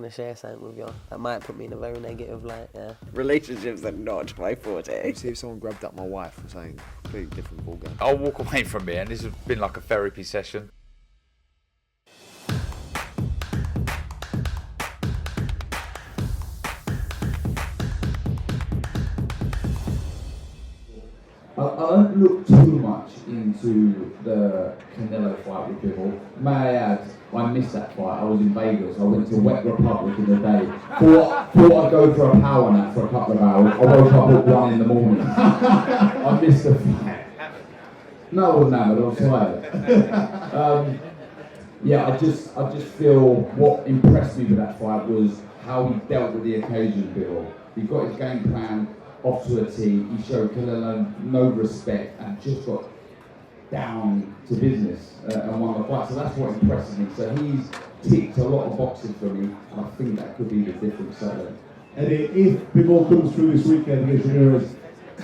to share something with you. That might put me in a very negative light, yeah. Relationships are not my forte. See if someone grabbed up my wife or something completely different ballgame. I'll walk away from here, and this has been like a therapy session. I don't look too much into the Canelo fight with Bivol. May I add, I missed that fight. I was in Vegas. I went to Wet Republic in the day. Thought I'd go for a power nap for a couple of hours. I woke up at 1 in the morning. I missed the fight. No, I wasn't hammered. I was tired. Yeah, I just feel what impressed me with that fight was how he dealt with the occasion, Bivol. He got his game plan off to a tee. He showed Canelo no respect and just got down to business and won the fight. So that's what impresses me. So he's ticked a lot of boxes for me, and I think that could be the difference Saturday. Eddie, if Bivol comes through this weekend against Ramirez,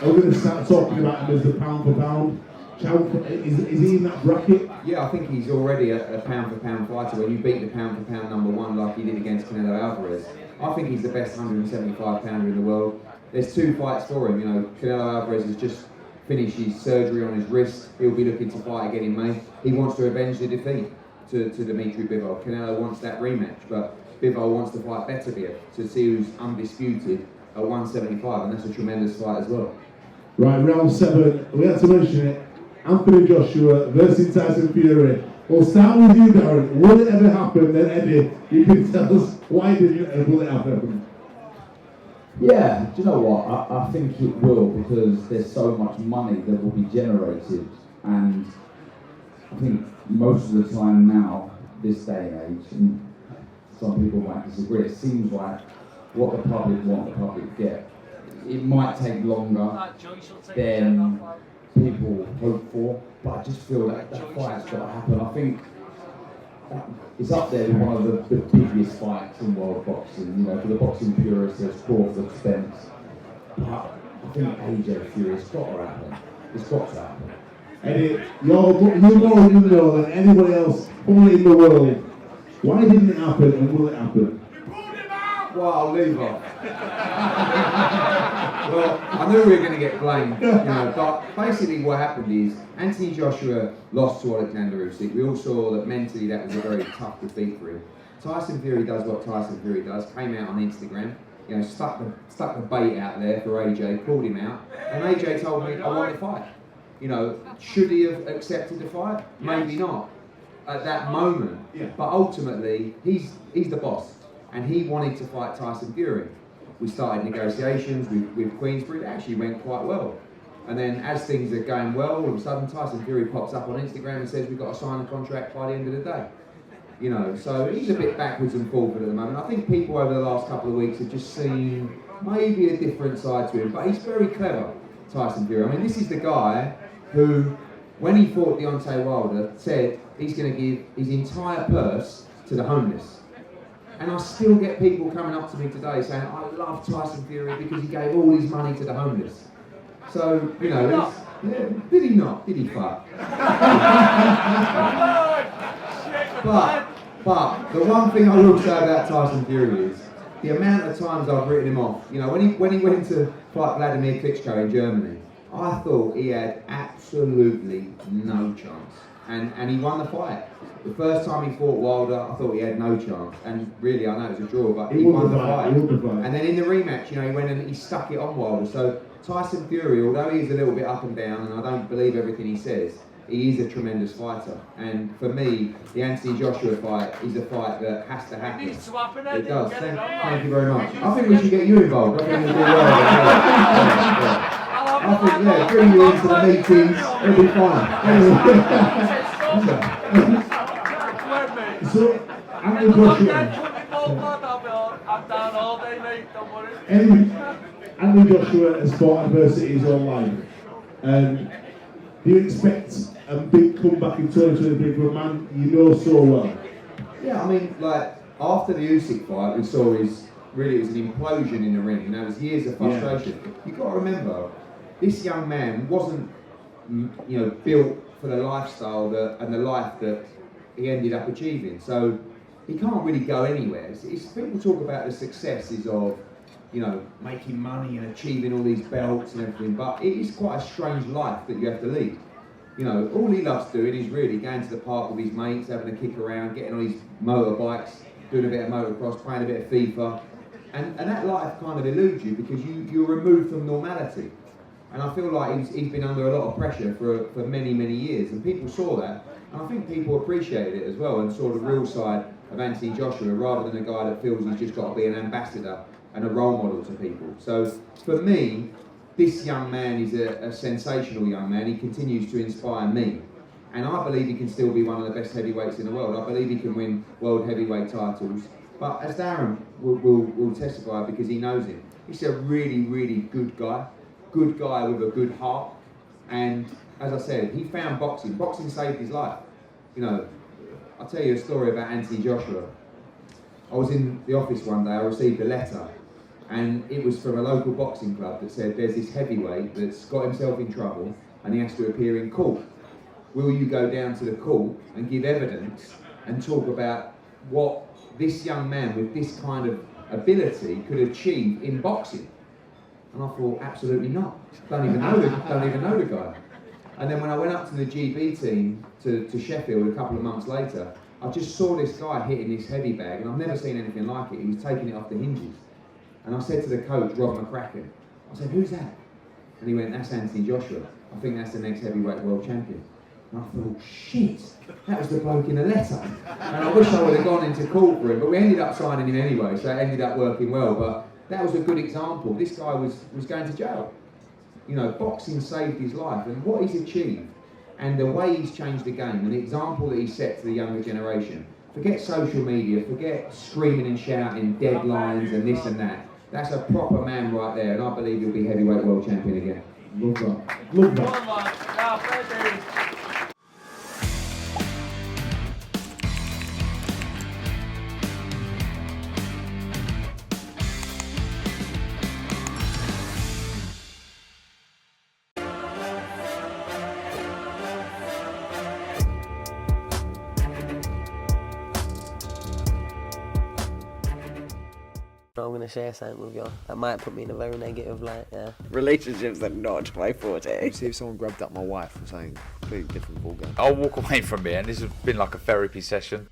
are we going to start talking about him as the pound for pound? Is he in that bracket? Yeah, I think he's already a pound for pound fighter. When you beat the pound for pound number one like he did against Canelo Alvarez, I think he's the best 175 pounder in the world. There's 2 fights for him. You know, Canelo Alvarez has just finished his surgery on his wrist. He'll be looking to fight again in May. He wants to avenge the defeat to Dimitri Bivol. Canelo wants that rematch, but Bivol wants to fight Beterbiev to see who's undisputed at 175, and that's a tremendous fight as well. Right, round 7. We had to mention it. Anthony Joshua versus Tyson Fury. We'll start with you, Darren. Will it ever happen? Then Eddie, you can tell us why will it happen? Yeah, do you know what? I think it will, because there's so much money that will be generated, and I think most of the time now, this day and age, and some people might disagree, it seems like what the public want, the public get. It might take longer than people hope for, but I just feel that fight's got to happen. I think it's up there with one of the biggest fights in world boxing. You know, for the boxing purists, there's Crawford, Spence. But I think AJ Fury, it's got to happen. It's got to happen. Eddie, you're more in the know than anybody else probably in the world. Why didn't it happen, and will it happen? Well, I'll leave off. Well, I knew we were going to get blamed, you know, but basically what happened is Anthony Joshua lost to Alexander Usyk. We all saw that mentally that was a very tough defeat for him. Tyson Fury does what Tyson Fury does, came out on Instagram, you know, stuck the bait out there for AJ, called him out, and AJ told me, I want to fight. You know, should he have accepted the fight? Maybe not at that moment, but ultimately he's the boss. And he wanted to fight Tyson Fury. We started negotiations with Queensbury. It actually went quite well. And then as things are going well, all of a sudden Tyson Fury pops up on Instagram and says we've got to sign a contract by the end of the day. You know, so he's a bit backwards and forward at the moment. I think people over the last couple of weeks have just seen maybe a different side to him, but he's very clever, Tyson Fury. I mean, this is the guy who, when he fought Deontay Wilder, said he's going to give his entire purse to the homeless. And I still get people coming up to me today saying, I love Tyson Fury because he gave all his money to the homeless. So, you know, did he not? Did he fuck? But the one thing I will say about Tyson Fury is the amount of times I've written him off. You know, when he went to fight Vladimir Klitschko in Germany, I thought he had absolutely no chance. And he won the fight. The first time he fought Wilder, I thought he had no chance. And really, I know it was a draw, but he won the fight. And then in the rematch, you know, he went and he stuck it on Wilder. So Tyson Fury, although he's a little bit up and down, and I don't believe everything he says, he is a tremendous fighter. And for me, the Anthony Joshua fight is a fight that has to happen. It does. Thank you very much. I think we should get you involved. I think we'll do well. I think, bring you into the meetings, it'll be fine. So, Anthony Joshua. Anthony Joshua has fought adversity his whole life. Do you expect a big comeback in 2023 for a man you know so well? Yeah, I mean, like, after the Usyk fight, we saw it was an implosion in the ring. You know, it was years of frustration. You've got to remember, this young man wasn't, you know, built for the lifestyle and the life that he ended up achieving. So he can't really go anywhere. People talk about the successes of, you know, making money and achieving all these belts and everything, but it is quite a strange life that you have to lead. You know, all he loves doing is really going to the park with his mates, having a kick around, getting on his motorbikes, doing a bit of motocross, playing a bit of FIFA. And that life kind of eludes you because you're removed from normality. And I feel like he's been under a lot of pressure for many, many years. And people saw that. And I think people appreciated it as well and saw the real side of Anthony Joshua rather than a guy that feels he's just got to be an ambassador and a role model to people. So for me, this young man is a sensational young man. He continues to inspire me. And I believe he can still be one of the best heavyweights in the world. I believe he can win world heavyweight titles. But as Darren will testify because he knows him, he's a really, really good guy with a good heart. And as I said, he found boxing. Boxing saved his life. You know, I'll tell you a story about Anthony Joshua. I was in the office one day, I received a letter, and it was from a local boxing club that said there's this heavyweight that's got himself in trouble and he has to appear in court. Will you go down to the court and give evidence and talk about what this young man with this kind of ability could achieve in boxing? And I thought, absolutely not. Don't even know the guy. And then when I went up to the GB team to Sheffield a couple of months later, I just saw this guy hitting this heavy bag, and I've never seen anything like it. He was taking it off the hinges. And I said to the coach, Rob McCracken, I said, who's that? And he went, that's Anthony Joshua. I think that's the next heavyweight world champion. And I thought, shit, that was the bloke in the letter. And I wish I would have gone into court for him, but we ended up signing him anyway, so it ended up working well. But that was a good example. This guy was going to jail. You know, boxing saved his life, and what he's achieved, and the way he's changed the game, and the example that he set to the younger generation. Forget social media, forget screaming and shouting deadlines and this and that. That's a proper man right there, and I believe he'll be heavyweight world champion again. Love that. Love that. I'm going to share something with you that might put me in a very negative light, yeah. Relationships are not my forte. See if someone grabbed up my wife or something, completely different ballgame. I'll walk away from it, and this has been like a therapy session.